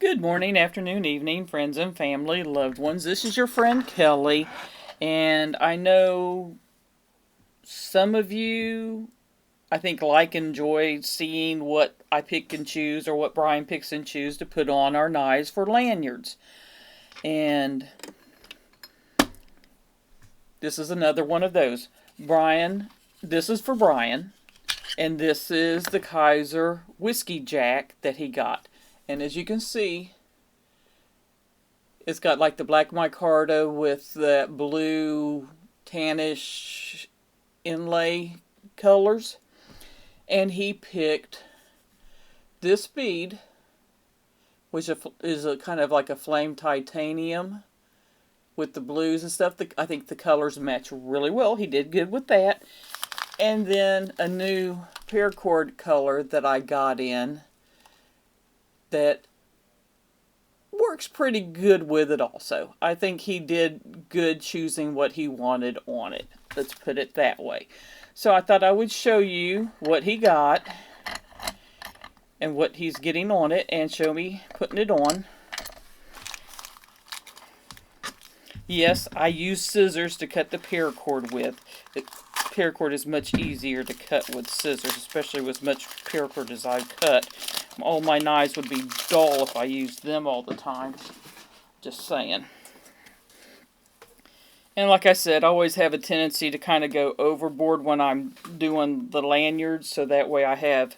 Good morning, afternoon, evening, friends and family, loved ones. This is your friend Kelly, and I know some of you, I think, enjoy seeing what I pick and choose or what Brian picks and chooses to put on our knives for lanyards. And this is another one of those. This is for Brian, and this is the Kizer Whiskey Jack that he got. And as you can see, it's got like the black micarta with that blue tannish inlay colors. And he picked this bead, which is a kind of like a flame titanium with the blues and stuff. I think the colors match really well. He did good with that. And then a new paracord color that I got in that works pretty good with it also. I think he did good choosing what he wanted on it. Let's put it that way. So I thought I would show you what he got and what he's getting on it and show me putting it on. Yes, I use scissors to cut the paracord with. The paracord is much easier to cut with scissors, especially with as much paracord as I cut. All my knives would be dull if I used them all the time. Just saying. And like I said, I always have a tendency to kind of go overboard when I'm doing the lanyards, so that way I have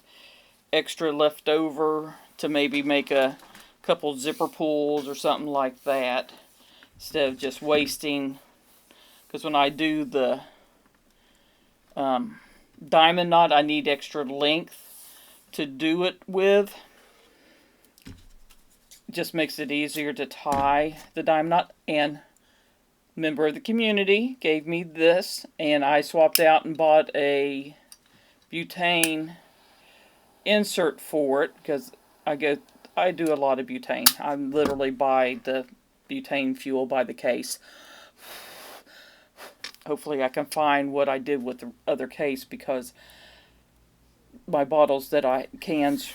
extra left over to maybe make a couple zipper pulls or something like that, instead of just wasting. Because when I do the diamond knot, I need extra length to do it with. It just makes it easier to tie the diamond knot. And a member of the community gave me this, and I swapped out and bought a butane insert for it, because I do a lot of butane. I literally buy the butane fuel by the case. Hopefully I can find what I did with the other case, because my bottles that cans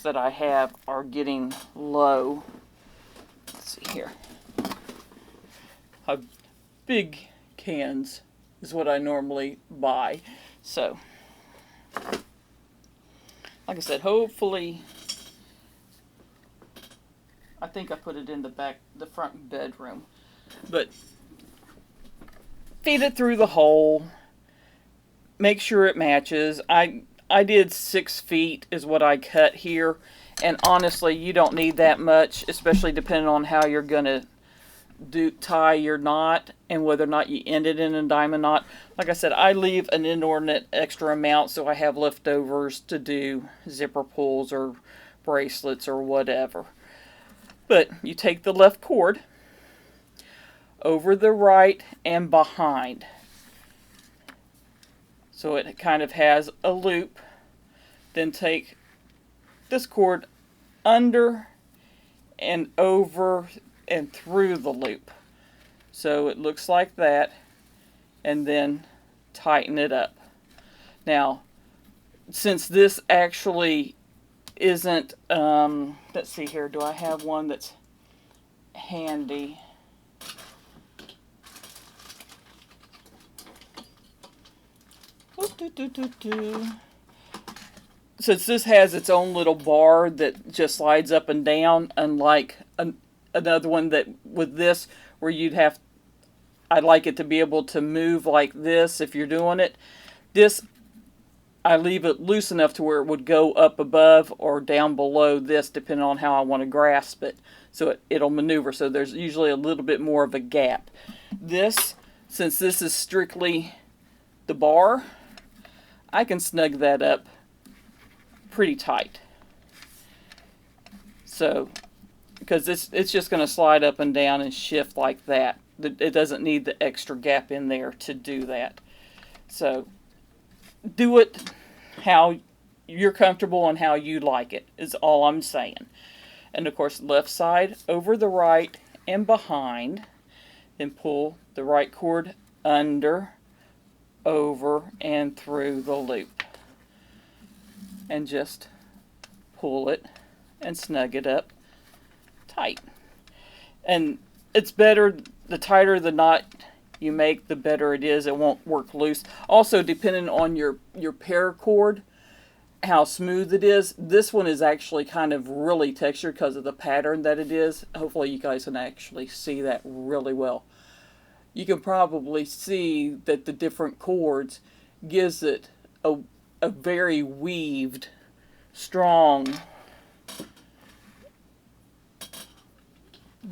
that I have are getting low. Let's see here. Big cans is what I normally buy. So, like I said, hopefully, I think I put it in the front bedroom. But feed it through the hole. Make sure it matches. I did 6 feet is what I cut here. And honestly, you don't need that much, especially depending on how you're going to tie your knot and whether or not you end it in a diamond knot. Like I said, I leave an inordinate extra amount so I have leftovers to do zipper pulls or bracelets or whatever. But you take the left cord over the right and behind, so it kind of has a loop. Then take this cord under and over and through the loop, so it looks like that, and then tighten it up. Now, since this actually isn't, let's see here, do I have one that's handy? Since this has its own little bar that just slides up and down, unlike another one that with this where I'd like it to be able to move like this if you're doing it. This, I leave it loose enough to where it would go up above or down below this, depending on how I want to grasp it. So it'll maneuver. So there's usually a little bit more of a gap. This, since this is strictly the bar, I can snug that up pretty tight. So, because it's just going to slide up and down and shift like that. It doesn't need the extra gap in there to do that. So, do it how you're comfortable and how you like it, is all I'm saying. And of course, left side over the right and behind. Then pull the right cord under, over, and through the loop. And just pull it and snug it up tight. And it's better, the tighter the knot you make, the better it is. It won't work loose. Also, depending on your paracord, how smooth it is. This one is actually kind of really textured because of the pattern that it is. Hopefully you guys can actually see that really well. You can probably see that the different cords gives it a very weaved, strong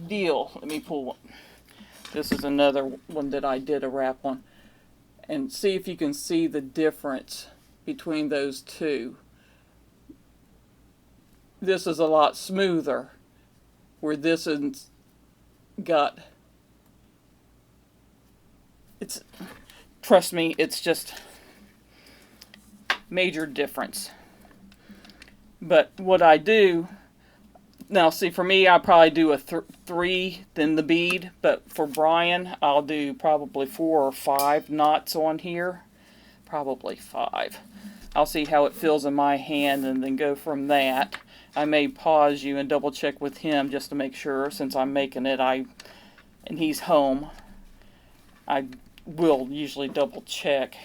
deal. Let me pull one. This is another one that I did a wrap on. And see if you can see the difference between those two. This is a lot smoother, where this is got, it's, trust me, it's just major difference. But what I do, now see, for me, I probably do a 3, then the bead, but for Brian, I'll do probably 4 or 5 knots on here. Probably 5. I'll see how it feels in my hand and then go from that. I may pause you and double check with him just to make sure, since I'm making it, and he's home. I will usually double check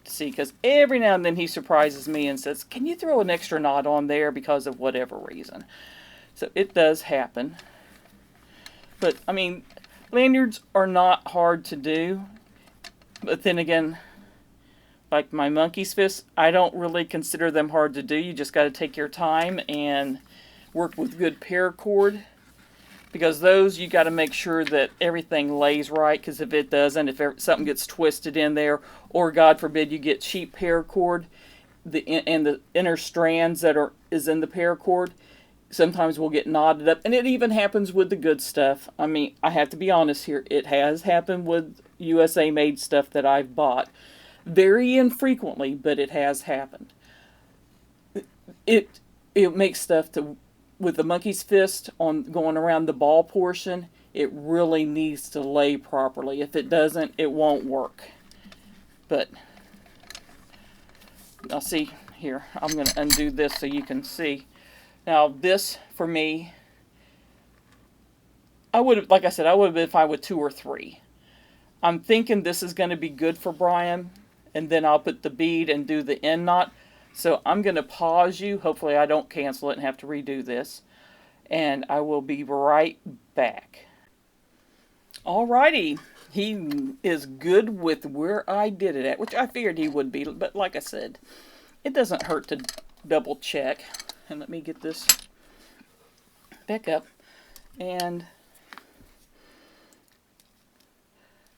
to see, because every now and then he surprises me and says, can you throw an extra knot on there because of whatever reason? So it does happen. But, I mean, lanyards are not hard to do. But then again, like my monkey's fist, I don't really consider them hard to do. You just got to take your time and work with good paracord. Because those, you got to make sure that everything lays right. Because if it doesn't, if something gets twisted in there, or God forbid you get cheap paracord, and the inner strands that is in the paracord, sometimes will get knotted up. And it even happens with the good stuff. I mean, I have to be honest here. It has happened with USA made stuff that I've bought. Very infrequently, but it has happened. It makes stuff with the monkey's fist on going around the ball portion. It really needs to lay properly. If it doesn't, it won't work. But now see here, I'm going to undo this so you can see. Now this for me, I would have, like I said, I would have been fine with 2 or 3. I'm thinking this is going to be good for Brian. And then I'll put the bead and do the end knot. So I'm going to pause you. Hopefully I don't cancel it and have to redo this. And I will be right back. Alrighty. He is good with where I did it at, which I figured he would be. But like I said, it doesn't hurt to double check. And let me get this back up. And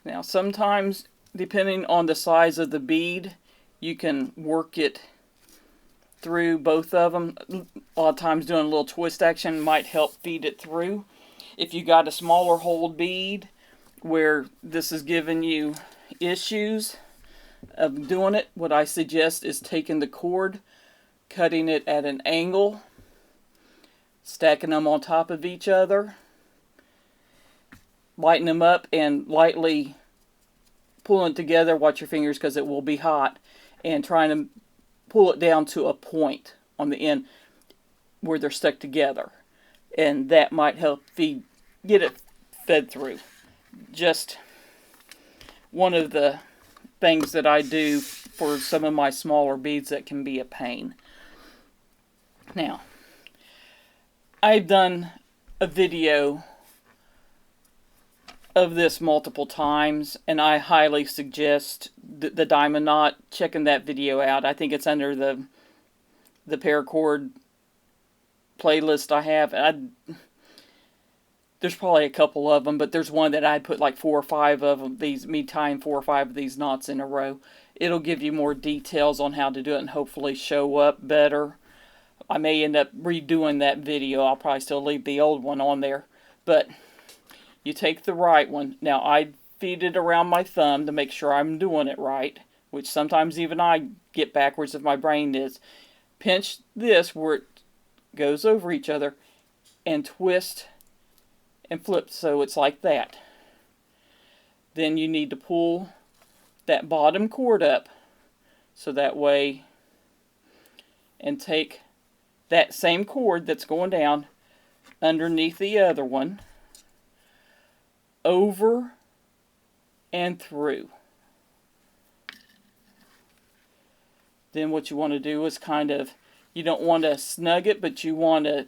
now sometimes, depending on the size of the bead, you can work it through both of them. A lot of times doing a little twist action might help feed it through. If you got a smaller hole bead where this is giving you issues of doing it, what I suggest is taking the cord, cutting it at an angle, stacking them on top of each other, lighten them up, and lightly pulling it together. Watch your fingers because it will be hot, and trying to pull it down to a point on the end where they're stuck together, and that might help get it fed through. Just one of the things that I do for some of my smaller beads that can be a pain. Now, I've done a video of this multiple times, and I highly suggest the diamond knot, checking that video out. I think it's under the paracord playlist I have. There's probably a couple of them, but there's one that I put like 4 or 5 of them, me tying 4 or 5 of these knots in a row. It'll give you more details on how to do it and hopefully show up better. I may end up redoing that video. I'll probably still leave the old one on there, but you take the right one. Now, I feed it around my thumb to make sure I'm doing it right, which sometimes even I get backwards if my brain is. Pinch this where it goes over each other and twist and flip so it's like that. Then you need to pull that bottom cord up so that way, and take that same cord that's going down, underneath the other one, over and through. Then what you want to do is kind of, you don't want to snug it, but you want to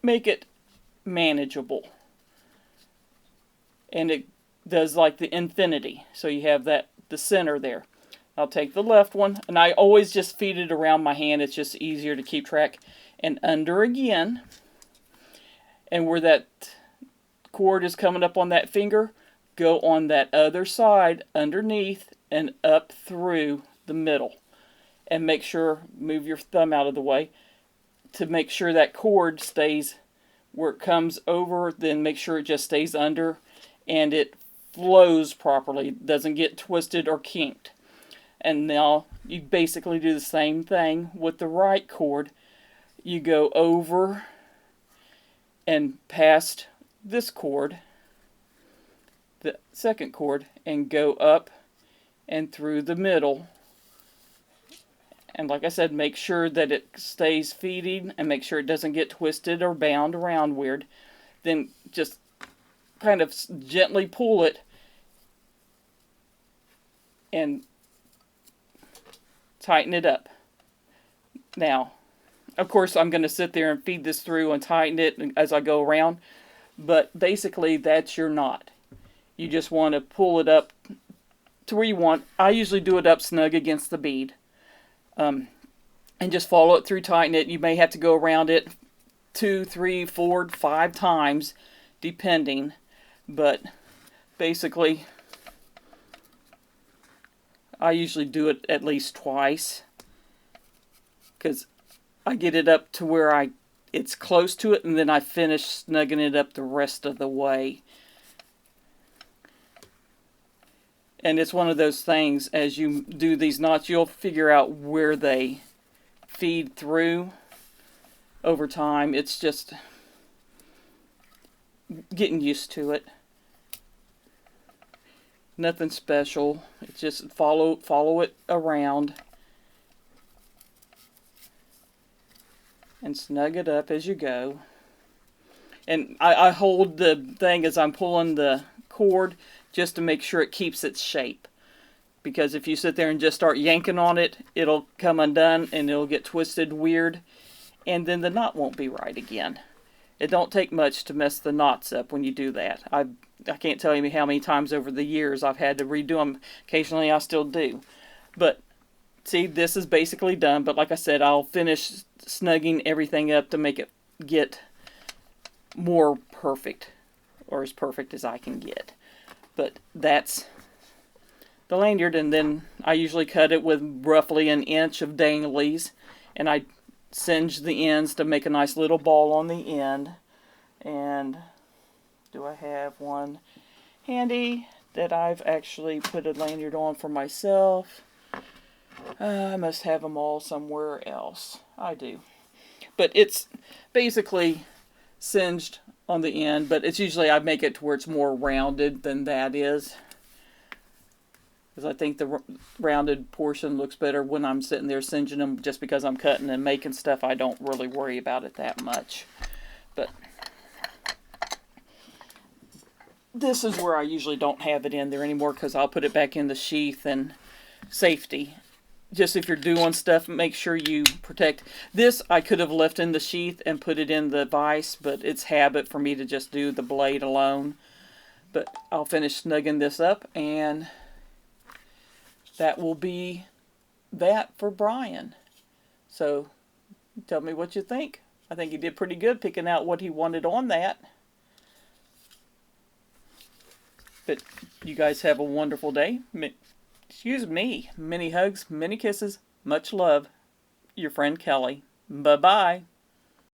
make it manageable. And it does like the infinity. So you have that, the center there. I'll take the left one, and I always just feed it around my hand. It's just easier to keep track. And under again, and where that cord is coming up on that finger, go on that other side underneath and up through the middle. And make sure, move your thumb out of the way, to make sure that cord stays where it comes over, then make sure it just stays under and it flows properly, doesn't get twisted or kinked. And now you basically do the same thing with the right cord. You go over and past this cord, the second cord, and go up and through the middle. And like I said, make sure that it stays feeding and make sure it doesn't get twisted or bound around weird. Then just kind of gently pull it and tighten it up. Now, of course, I'm going to sit there and feed this through and tighten it as I go around. But basically, that's your knot. You just want to pull it up to where you want. I usually do it up snug against the bead. And just follow it through, tighten it. You may have to go around it 2, 3, 4, 5 times, depending. But basically, I usually do it at least twice, because I get it up to where it's close to it, and then I finish snugging it up the rest of the way. And it's one of those things, as you do these knots, you'll figure out where they feed through over time. It's just getting used to it. Nothing special. It's just follow it around and snug it up as you go. And I hold the thing as I'm pulling the cord just to make sure it keeps its shape. Because if you sit there and just start yanking on it, it'll come undone and it'll get twisted weird, and then the knot won't be right again. It don't take much to mess the knots up when you do that. I can't tell you how many times over the years I've had to redo them. Occasionally I still do. But see, this is basically done. But like I said, I'll finish snugging everything up to make it get more perfect, or as perfect as I can get. But that's the lanyard, and then I usually cut it with roughly 1 inch of danglies, and I singe the ends to make a nice little ball on the end. And do I have one handy that I've actually put a lanyard on for myself? I must have them all somewhere else. I do. But it's basically singed on the end, but it's usually I make it to where it's more rounded than that is, because I think the rounded portion looks better when I'm sitting there singeing them. Just because I'm cutting and making stuff, I don't really worry about it that much. But this is where I usually don't have it in there anymore, because I'll put it back in the sheath and safety. Just if you're doing stuff, make sure you protect. This I could have left in the sheath and put it in the vise, but it's habit for me to just do the blade alone. But I'll finish snugging this up, and that will be that for Brian. So tell me what you think. I think he did pretty good picking out what he wanted on that. But you guys have a wonderful day. Excuse me. Many hugs, many kisses, much love. Your friend Kelly. Bye-bye.